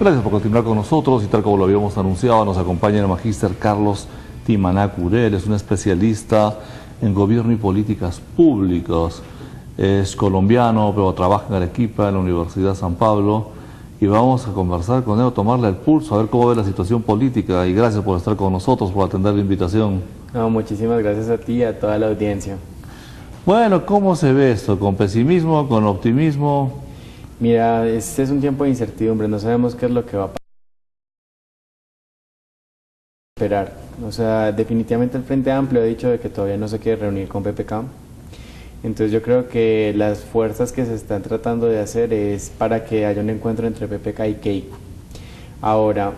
Gracias por continuar con nosotros y tal como lo habíamos anunciado, nos acompaña el magíster Carlos Timaná Curel, es un especialista en gobierno y políticas públicas. Es colombiano, pero trabaja en Arequipa, en la Universidad San Pablo, y vamos a conversar con él, tomarle el pulso, a ver cómo ve la situación política, y gracias por estar con nosotros, por atender la invitación. No, muchísimas gracias a ti y a toda la audiencia. Bueno, ¿cómo se ve esto? ¿Con pesimismo, con optimismo? Mira, este es un tiempo de incertidumbre, no sabemos qué es lo que va a esperar. O sea, definitivamente el Frente Amplio ha dicho de que todavía no se quiere reunir con PPK. Entonces yo creo que las fuerzas que se están tratando de hacer es para que haya un encuentro entre PPK y Keiko. Ahora,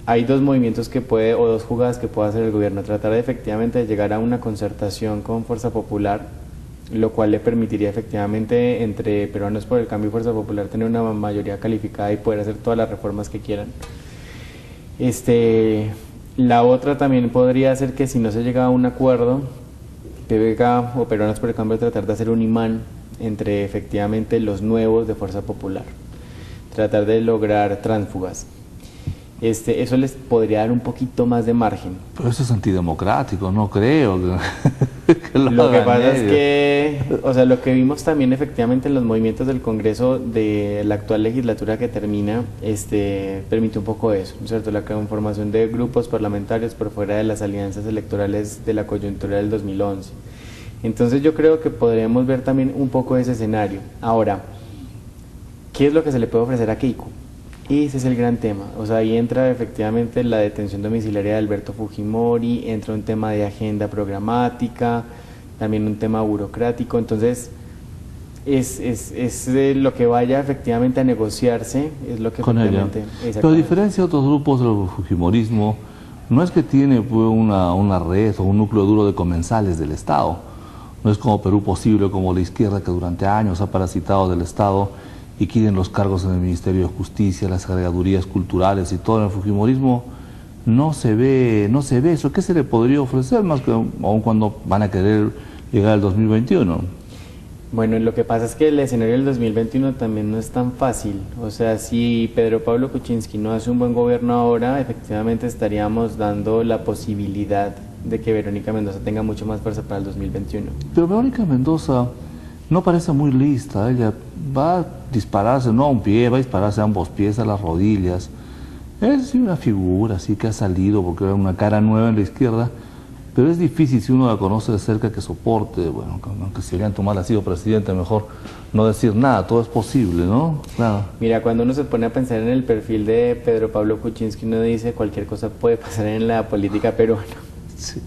hay dos movimientos que puede, o dos jugadas que puede hacer el gobierno, tratar de efectivamente llegar a una concertación con Fuerza Popular, lo cual le permitiría efectivamente entre Peruanos por el Cambio y Fuerza Popular tener una mayoría calificada y poder hacer todas las reformas que quieran. La otra también podría ser que si no se llega a un acuerdo, PPK o Peruanos por el Cambio tratar de hacer un imán entre efectivamente los nuevos de Fuerza Popular, tratar de lograr tránsfugas. Eso les podría dar un poquito más de margen. Pero eso es antidemocrático, no creo que lo que pasa es que, o sea, lo que vimos también efectivamente en los movimientos del Congreso de la actual legislatura que termina, permite un poco eso, ¿no es cierto? La conformación de grupos parlamentarios por fuera de las alianzas electorales de la coyuntura del 2011. Entonces yo creo que podríamos ver también un poco ese escenario. Ahora, ¿qué es lo que se le puede ofrecer a Keiko? Ese es el gran tema, o sea, ahí entra efectivamente la detención domiciliaria de Alberto Fujimori, entra un tema de agenda programática, también un tema burocrático, entonces es de lo que vaya efectivamente a negociarse, es lo que con ella. Pero a diferencia de otros grupos del fujimorismo, no es que tiene pues, una red o un núcleo duro de comensales del Estado, no es como Perú Posible, como la izquierda que durante años ha parasitado del Estado y quieren los cargos en el Ministerio de Justicia, las agregadurías culturales y todo. En el fujimorismo no se ve eso. ¿Qué se le podría ofrecer más que aun cuando van a querer llegar al 2021? Bueno, lo que pasa es que el escenario del 2021 también no es tan fácil. O sea, si Pedro Pablo Kuczynski no hace un buen gobierno ahora, efectivamente estaríamos dando la posibilidad de que Verónica Mendoza tenga mucho más fuerza para el 2021. Pero Verónica Mendoza no parece muy lista, ella va a dispararse, no a un pie, va a dispararse a ambos pies, a las rodillas. Es una figura así que ha salido porque era una cara nueva en la izquierda, pero es difícil si uno la conoce de cerca que soporte, bueno, aunque si Ollanta Humala ha sido presidente, mejor no decir nada, todo es posible, ¿no? Claro. Mira, cuando uno se pone a pensar en el perfil de Pedro Pablo Kuczynski, uno dice cualquier cosa puede pasar en la política peruana. Sí.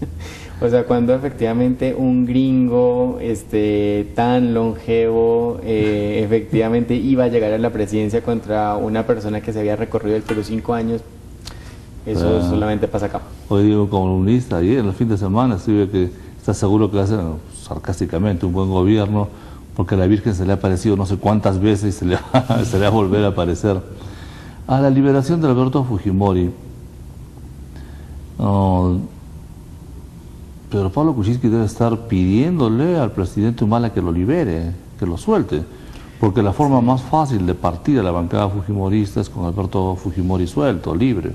O sea, cuando efectivamente un gringo tan longevo efectivamente iba a llegar a la presidencia contra una persona que se había recorrido el Perú 5 años, eso solamente pasa acá. Hoy digo columnista, ayer en el fin de semana escribe que está seguro que va a ser sarcásticamente un buen gobierno porque a la Virgen se le ha aparecido no sé cuántas veces y se le va a volver a aparecer. A la liberación de Alberto Fujimori, Pedro Pablo Kuczynski debe estar pidiéndole al presidente Humala que lo libere, que lo suelte, porque la forma más fácil de partir a la bancada fujimorista es con Alberto Fujimori suelto, libre,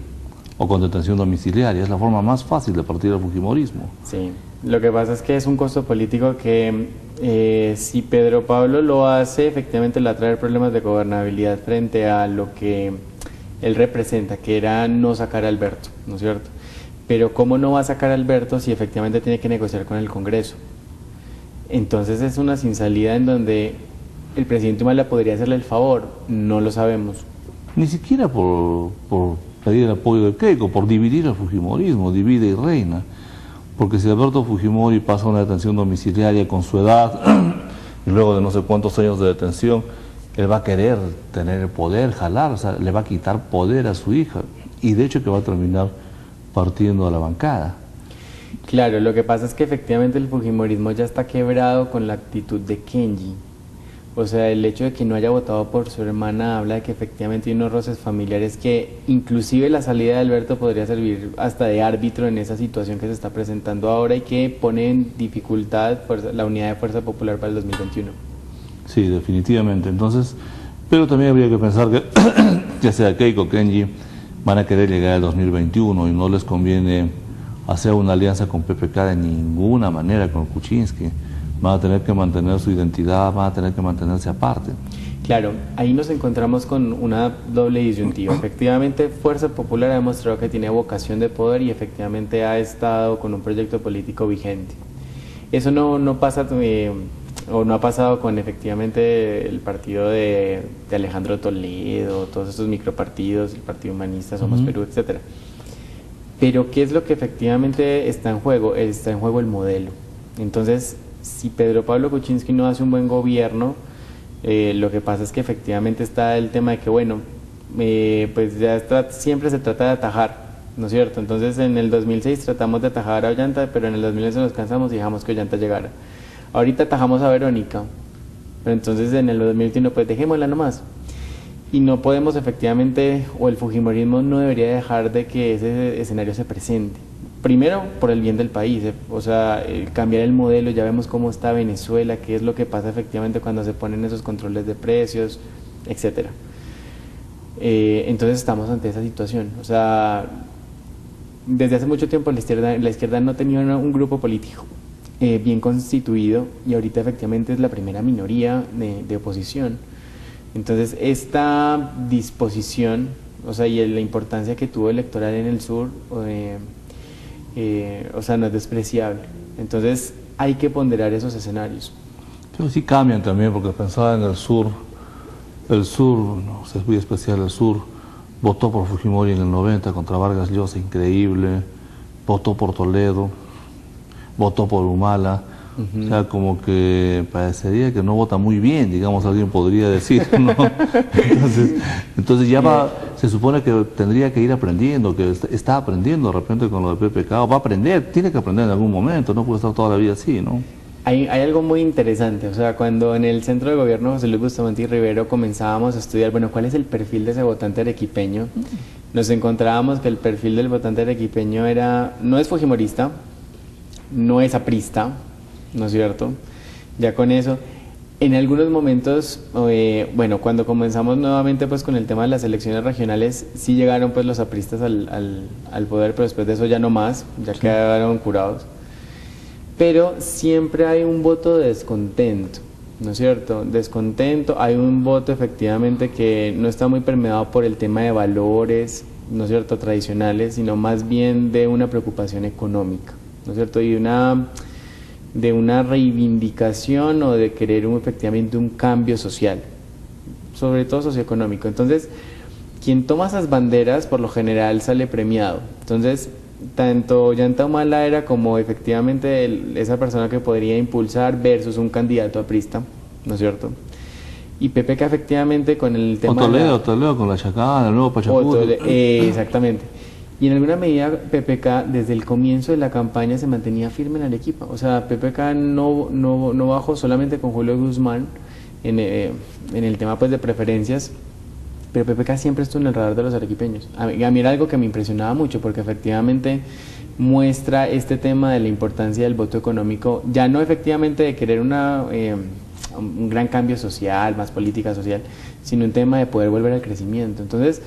o con detención domiciliaria, es la forma más fácil de partir al fujimorismo. Sí, lo que pasa es que es un costo político que si Pedro Pablo lo hace, efectivamente le va a traer problemas de gobernabilidad frente a lo que él representa, que era no sacar a Alberto, ¿no es cierto? Pero ¿cómo no va a sacar a Alberto si efectivamente tiene que negociar con el Congreso? Entonces es una sin salida en donde el presidente Humala podría hacerle el favor, no lo sabemos. Ni siquiera por pedir el apoyo de Keiko, por dividir el fujimorismo, divide y reina. Porque si Alberto Fujimori pasa una detención domiciliaria con su edad, y luego de no sé cuántos años de detención, él va a querer tener el poder, jalar, o sea, le va a quitar poder a su hija. Y de hecho que va a terminar partiendo a la bancada. Claro, lo que pasa es que efectivamente el fujimorismo ya está quebrado con la actitud de Kenji. O sea, el hecho de que no haya votado por su hermana habla de que efectivamente hay unos roces familiares que inclusive la salida de Alberto podría servir hasta de árbitro en esa situación que se está presentando ahora y que pone en dificultad la unidad de Fuerza Popular para el 2021. Sí, definitivamente. Entonces, Pero también habría que pensar que ya sea Keiko o Kenji van a querer llegar al 2021 y no les conviene hacer una alianza con PPK de ninguna manera, con Kuczynski. Van a tener que mantener su identidad, van a tener que mantenerse aparte. Claro, ahí nos encontramos con una doble disyuntiva. Efectivamente, Fuerza Popular ha demostrado que tiene vocación de poder y efectivamente ha estado con un proyecto político vigente. Eso no pasa, o no ha pasado con efectivamente el partido de Alejandro Toledo, todos estos micropartidos, el Partido Humanista, Somos Perú, etcétera. Pero ¿qué es lo que efectivamente está en juego? Está en juego el modelo. Entonces, si Pedro Pablo Kuczynski no hace un buen gobierno, lo que pasa es que efectivamente está el tema de que, bueno, pues ya siempre se trata de atajar, ¿no es cierto? Entonces en el 2006 tratamos de atajar a Ollanta, pero en el 2011 nos cansamos y dejamos que Ollanta llegara. Ahorita atajamos a Verónica, pero entonces en el 2021 pues dejémosla nomás. Y no podemos efectivamente, o el fujimorismo no debería dejar de que ese escenario se presente. Primero, por el bien del país, o sea, cambiar el modelo, ya vemos cómo está Venezuela, qué es lo que pasa efectivamente cuando se ponen esos controles de precios, etcétera. Entonces estamos ante esa situación. O sea, desde hace mucho tiempo la izquierda no tenía un grupo político bien constituido y ahorita efectivamente es la primera minoría de oposición. Entonces esta disposición, o sea, y la importancia que tuvo electoral en el sur, o sea, no es despreciable. Entonces hay que ponderar esos escenarios. Pero sí cambian también, porque pensaba en el sur, no sé, es muy especial, el sur votó por Fujimori en el 90 contra Vargas Llosa, increíble, votó por Toledo, votó por Humala, o sea, como que parecería que no vota muy bien, digamos, alguien podría decir, ¿no? Entonces ya va, se supone que tendría que ir aprendiendo, que está aprendiendo de repente con lo de PPK, o va a aprender, tiene que aprender en algún momento, no puede estar toda la vida así, ¿no? Hay algo muy interesante, o sea, cuando en el centro de gobierno José Luis Bustamante y Rivero comenzábamos a estudiar, bueno, ¿cuál es el perfil de ese votante arequipeño? Nos encontrábamos que el perfil del votante arequipeño no es fujimorista, no es aprista, ¿no es cierto? Ya con eso, en algunos momentos, bueno, cuando comenzamos nuevamente pues con el tema de las elecciones regionales, sí llegaron pues los apristas al poder, pero después de eso ya no más, ya quedaron curados. Pero siempre hay un voto de descontento, ¿no es cierto? Descontento, hay un voto efectivamente que no está muy permeado por el tema de valores, ¿no es cierto?, tradicionales, sino más bien de una preocupación económica, ¿no es cierto? Y de una reivindicación o de querer efectivamente un cambio social, sobre todo socioeconómico. Entonces, quien toma esas banderas por lo general sale premiado. Entonces, tanto Ollanta Humala era como efectivamente esa persona que podría impulsar versus un candidato aprista, ¿no es cierto? Y PPK efectivamente con el tema... Toledo con la Chacana, el nuevo Pachacú. Exactamente. Y en alguna medida PPK desde el comienzo de la campaña se mantenía firme en Arequipa. O sea, PPK no bajó solamente con Julio Guzmán en el tema pues de preferencias, pero PPK siempre estuvo en el radar de los arequipeños. A mí era algo que me impresionaba mucho porque efectivamente muestra este tema de la importancia del voto económico, ya no efectivamente de querer un gran cambio social, más política social, sino un tema de poder volver al crecimiento. Entonces,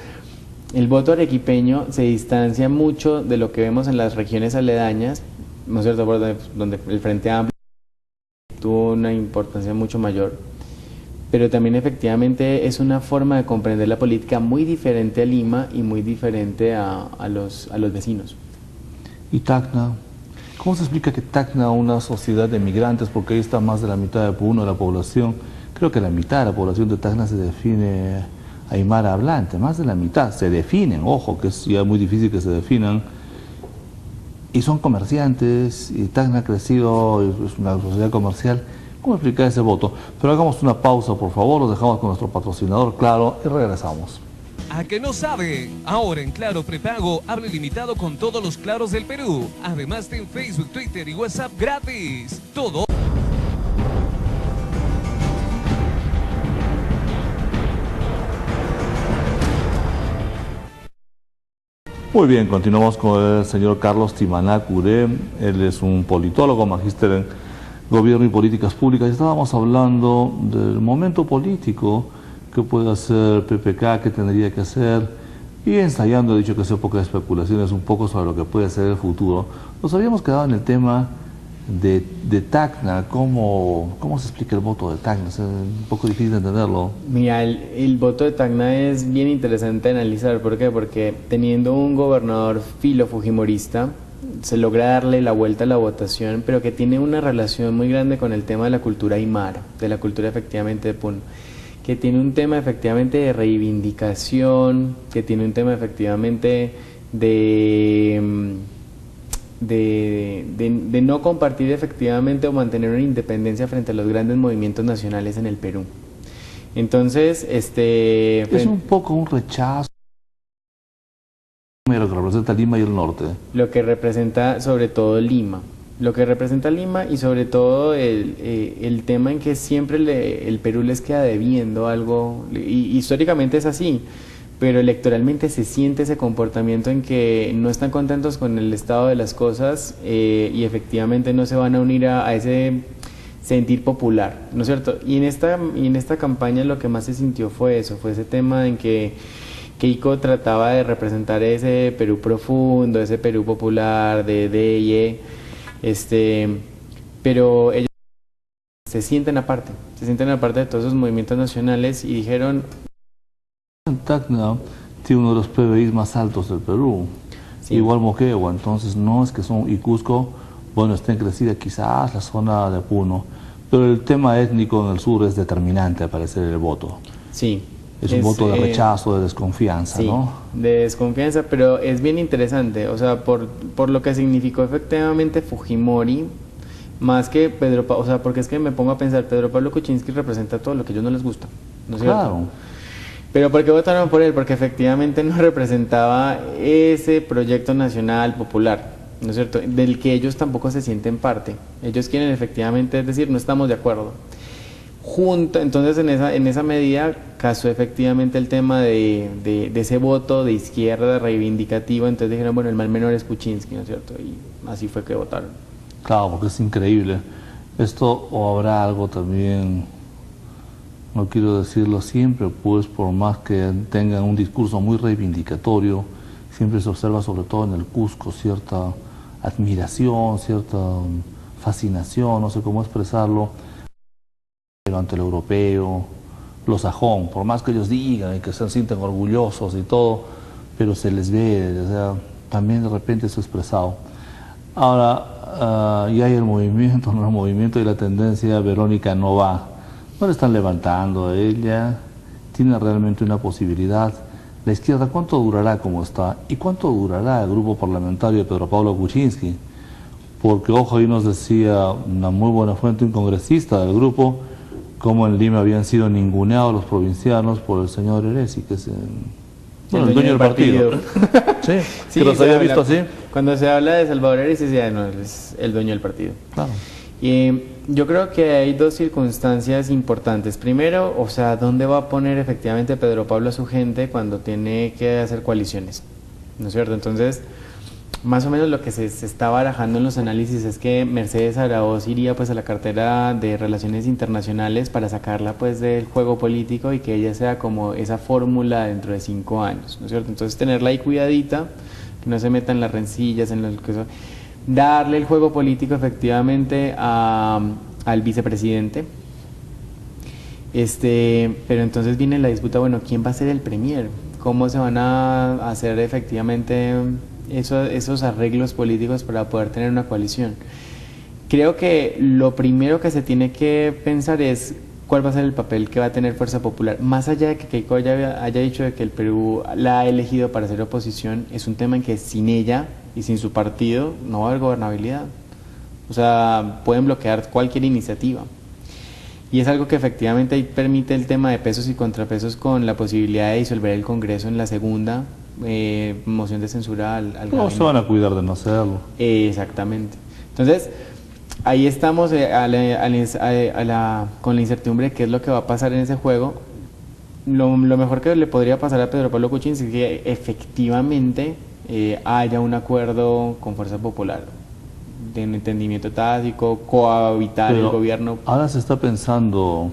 el voto arequipeño se distancia mucho de lo que vemos en las regiones aledañas, ¿no es cierto?, donde el Frente Amplio tuvo una importancia mucho mayor, pero también efectivamente es una forma de comprender la política muy diferente a Lima y muy diferente a los vecinos. ¿Y Tacna? ¿Cómo se explica que Tacna, una sociedad de migrantes, porque ahí está más de la mitad de Puno de la población, creo que la mitad de la población de Tacna se define aymara hablante, más de la mitad se definen, ojo, que es ya muy difícil que se definan, y son comerciantes, y Tacna ha crecido, es una sociedad comercial? ¿Cómo explicar ese voto? Pero hagamos una pausa, por favor, los dejamos con nuestro patrocinador, Claro, y regresamos. ¿A que no sabe? Ahora en Claro Prepago, hable ilimitado con todos los Claros del Perú. Además de Facebook, Twitter y WhatsApp gratis. Todo. Muy bien, continuamos con el señor Carlos Timaná Curé. Él es un politólogo, magíster en Gobierno y Políticas Públicas. Estábamos hablando del momento político qué puede hacer PPK, qué tendría que hacer, y ensayando, he dicho que es época de especulaciones un poco sobre lo que puede ser el futuro. Nos habíamos quedado en el tema de Tacna. ¿Cómo se explica el voto de Tacna? Es un poco difícil de entenderlo. Mira, el voto de Tacna es bien interesante de analizar. ¿Por qué? Porque teniendo un gobernador filo fujimorista, se logra darle la vuelta a la votación, pero que tiene una relación muy grande con el tema de la cultura aymara, de la cultura efectivamente de Puno, que tiene un tema efectivamente de reivindicación, que tiene un tema efectivamente de no compartir efectivamente o mantener una independencia frente a los grandes movimientos nacionales en el Perú. Entonces, es un poco un rechazo lo que representa Lima y el norte. Lo que representa sobre todo Lima. Lo que representa Lima y sobre todo el tema en que siempre el Perú les queda debiendo algo, y históricamente es así, pero electoralmente se siente ese comportamiento en que no están contentos con el estado de las cosas y efectivamente no se van a unir a ese sentir popular, ¿no es cierto? Y en esta campaña lo que más se sintió fue eso, fue ese tema en que Keiko trataba de representar ese Perú profundo, ese Perú popular, de pero ellos se sienten aparte de todos esos movimientos nacionales y dijeron... Tacna tiene uno de los PBIs más altos del Perú, sí. Igual Moquegua, entonces no es que son, y Cusco, bueno, está en crecida quizás la zona de Puno, pero el tema étnico en el sur es determinante al parecer el voto. Sí. Es un voto de rechazo, de desconfianza, sí, ¿no? De desconfianza, pero es bien interesante, o sea, por lo que significó efectivamente Fujimori, más que Pedro Pablo, o sea, porque es que me pongo a pensar, Pedro Pablo Kuczynski representa todo lo que a ellos no les gusta, ¿no es cierto? Claro. Pero ¿por qué votaron por él? Porque efectivamente no representaba ese proyecto nacional popular, ¿no es cierto? Del que ellos tampoco se sienten parte. Ellos quieren efectivamente, es decir, no estamos de acuerdo. Entonces en esa medida casó efectivamente el tema de ese voto de izquierda reivindicativo, entonces dijeron, bueno, el mal menor es Kuczynski, ¿no es cierto? Y así fue que votaron. Claro, porque es increíble. Esto, o habrá algo también, no quiero decirlo siempre, pues por más que tengan un discurso muy reivindicatorio, siempre se observa sobre todo en el Cusco cierta admiración, cierta fascinación, no sé cómo expresarlo, ante el europeo, los sajón, por más que ellos digan y que se sienten orgullosos y todo, pero se les ve, o sea, también de repente eso expresado. Ahora, ya hay el movimiento, no el movimiento y la tendencia, Verónica no va, no le están levantando a ella, tiene realmente una posibilidad. La izquierda, ¿cuánto durará como está? ¿Y cuánto durará el grupo parlamentario de Pedro Pablo Kuczynski? Porque, ojo, ahí nos decía una muy buena fuente, un congresista del grupo, como en Lima habían sido ninguneados los provincianos por el señor Eresi, que es el dueño del partido. Sí, sí, que los había visto así. Cuando se habla de Salvador Eresi, se dice, no, es el dueño del partido. Claro. Y yo creo que hay dos circunstancias importantes. Primero, o sea, ¿dónde va a poner efectivamente Pedro Pablo a su gente cuando tiene que hacer coaliciones? ¿No es cierto? Entonces, más o menos lo que se está barajando en los análisis es que Mercedes Araoz iría pues a la cartera de Relaciones Internacionales para sacarla pues del juego político y que ella sea como esa fórmula dentro de 5 años, ¿no es cierto? Entonces tenerla ahí cuidadita, que no se meta en las rencillas, en lo que eso, darle el juego político efectivamente al vicepresidente. Pero entonces viene la disputa, bueno, ¿quién va a ser el premier? ¿Cómo se van a hacer efectivamente esos arreglos políticos para poder tener una coalición? Creo que lo primero que se tiene que pensar es cuál va a ser el papel que va a tener Fuerza Popular. Más allá de que Keiko haya dicho de que el Perú la ha elegido para hacer oposición, es un tema en que sin ella y sin su partido no va a haber gobernabilidad. O sea, pueden bloquear cualquier iniciativa. Y es algo que efectivamente ahí permite el tema de pesos y contrapesos con la posibilidad de disolver el Congreso en la segunda moción de censura al no gabinete. se van a cuidar de no hacerlo. Exactamente. Entonces, ahí estamos con la incertidumbre de qué es lo que va a pasar en ese juego. Lo mejor que le podría pasar a Pedro Pablo Kuczynski es que efectivamente haya un acuerdo con Fuerza Popular, de un entendimiento táctico, cohabitar el gobierno. Ahora se está pensando,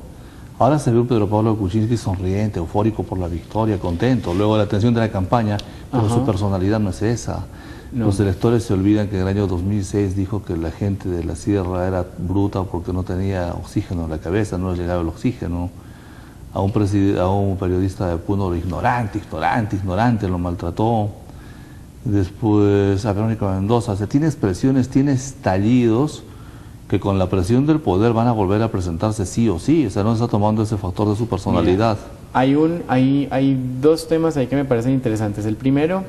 Ahora se ve un Pedro Pablo Kuczynski sonriente, eufórico por la victoria, contento, luego de la atención de la campaña, pero su personalidad no es esa. No. Los electores se olvidan que en el año 2006 dijo que la gente de la sierra era bruta porque no tenía oxígeno en la cabeza, no le llegaba el oxígeno. A un periodista de Puno, ignorante, lo maltrató. Después a Verónica Mendoza, o sea, tiene expresiones, tiene estallidos que con la presión del poder van a volver a presentarse sí o sí, o sea, no está tomando ese factor de su personalidad. Mira, hay dos temas ahí que me parecen interesantes. El primero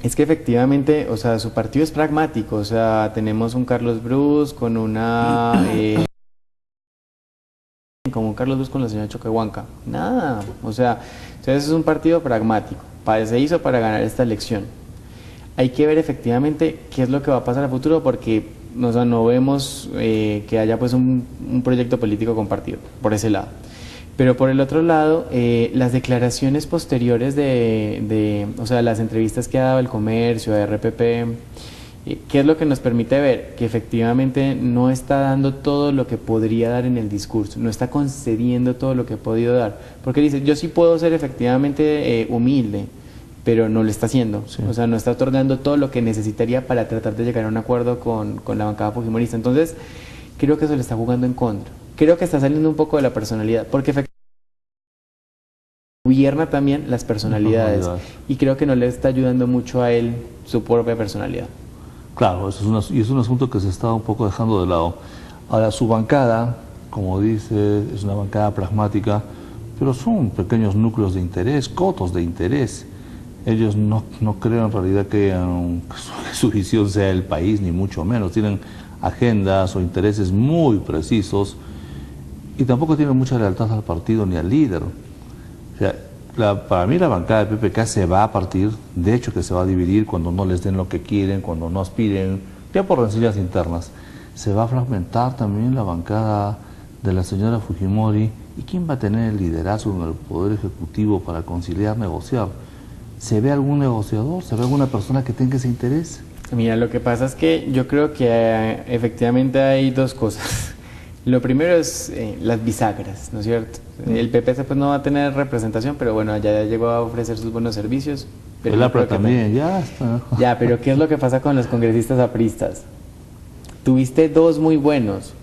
es que efectivamente, o sea, su partido es pragmático, o sea, tenemos un Carlos Brus con una... como un Carlos Brus con la señora Choquehuanca, nada, o sea, entonces es un partido pragmático, se hizo para ganar esta elección. Hay que ver efectivamente qué es lo que va a pasar a futuro porque o sea, no vemos que haya pues un proyecto político compartido por ese lado. Pero por el otro lado, las declaraciones posteriores o sea, las entrevistas que ha dado El Comercio, a RPP, ¿qué es lo que nos permite ver? Que efectivamente no está dando todo lo que podría dar en el discurso, no está concediendo todo lo que ha podido dar. Porque dice, yo sí puedo ser efectivamente humilde, pero no lo está haciendo, sí. O sea, no está otorgando todo lo que necesitaría para tratar de llegar a un acuerdo con la bancada fujimorista. Entonces, creo que eso le está jugando en contra. Creo que está saliendo un poco de la personalidad, porque efectivamente gobierna también las personalidades, y creo que no le está ayudando mucho a él su propia personalidad. Claro, es un asunto que se está un poco dejando de lado. Ahora, su bancada, como dice, es una bancada pragmática, pero son pequeños núcleos de interés, cotos de interés. Ellos no creo en realidad que su visión sea el país, ni mucho menos. Tienen agendas o intereses muy precisos y tampoco tienen mucha lealtad al partido ni al líder. O sea, para mí la bancada de PPK se va a partir, de hecho que se va a dividir cuando no les den lo que quieren, cuando no aspiren, ya por rencillas internas. Se va a fragmentar también la bancada de la señora Fujimori. ¿Y quién va a tener el liderazgo en el Poder Ejecutivo para conciliar, negociar? ¿Se ve algún negociador? ¿Se ve alguna persona que tenga ese interés? Mira, lo que pasa es que yo creo que efectivamente hay dos cosas. Lo primero es las bisagras, ¿no es cierto? El PPC pues no va a tener representación, pero bueno, ya llegó a ofrecer sus buenos servicios. Pero el APRA también, ya está. Ya, pero ¿qué es lo que pasa con los congresistas apristas? Tuviste dos muy buenos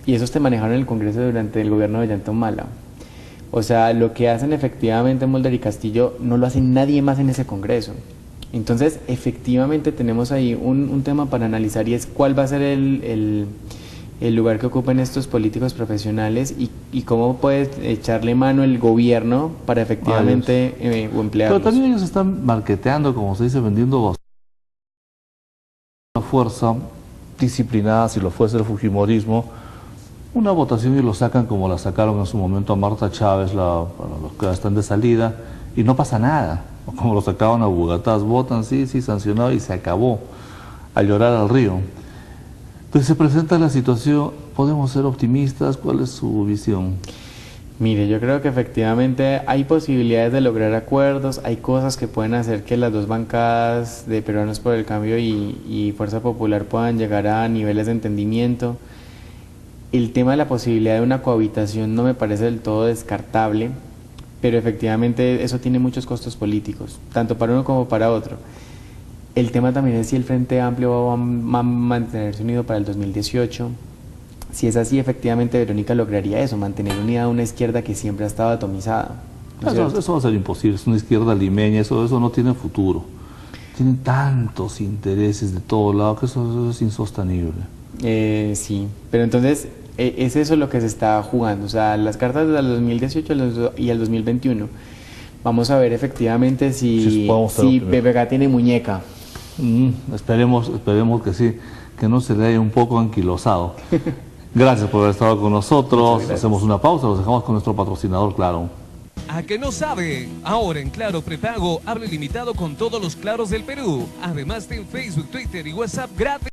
y esos te manejaron en el Congreso durante el gobierno de Ollanta Humala. O sea, lo que hacen efectivamente Mulder y Castillo no lo hace nadie más en ese Congreso. Entonces, efectivamente tenemos ahí un tema para analizar y es cuál va a ser el lugar que ocupen estos políticos profesionales y cómo puede echarle mano el gobierno para efectivamente emplearlos. Pero también ellos están marketeando, como se dice, vendiendo una fuerza disciplinada, si lo fuese el fujimorismo, una votación y lo sacan como la sacaron en su momento a Marta Chávez, para los que están de salida, y no pasa nada. Como lo sacaban a Bogotá, votan, sí, sancionado y se acabó. A llorar al río. Entonces se presenta la situación, ¿podemos ser optimistas? ¿Cuál es su visión? Mire, yo creo que efectivamente hay posibilidades de lograr acuerdos, hay cosas que pueden hacer que las dos bancadas de Peruanos por el Cambio y Fuerza Popular puedan llegar a niveles de entendimiento. El tema de la posibilidad de una cohabitación no me parece del todo descartable, pero efectivamente eso tiene muchos costos políticos, tanto para uno como para otro. El tema también es si el Frente Amplio va a mantenerse unido para el 2018. Si es así, efectivamente Verónica lograría eso, mantener unida a una izquierda que siempre ha estado atomizada. ¿No eso va a ser imposible, es una izquierda limeña, eso no tiene futuro. Tienen tantos intereses de todo lado que eso es insostenible. Sí, pero entonces es eso lo que se está jugando, o sea, las cartas del 2018 y el 2021. Vamos a ver efectivamente si PPK tiene muñeca. Esperemos que sí, que no se le haya un poco anquilosado. Gracias por haber estado con nosotros. Hacemos una pausa, los dejamos con nuestro patrocinador Claro. ¿A que no sabe? Ahora en Claro Prepago, hable limitado con todos los Claros del Perú. Además, ten Facebook, Twitter y WhatsApp gratis.